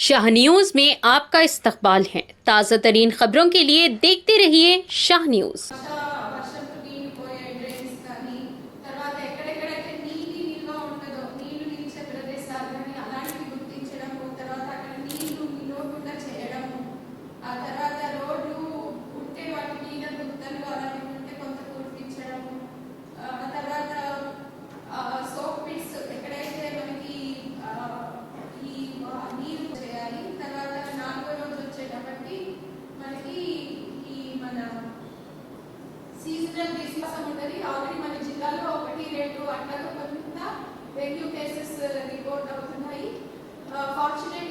Shah news में आपका इस्तकबाल है। ताज़ा तरीन खबरों के लिए देखते रहिए शाह न्यूज। సీజనల్ డిసీజ్ ఉంటుంది. ఆల్రెడీ మన జిల్లాలో 1-2 అట్లా కొంత డెంగ్యూ కేసెస్ రిపోర్ట్ అవుతున్నాయి. ఫార్చునేట్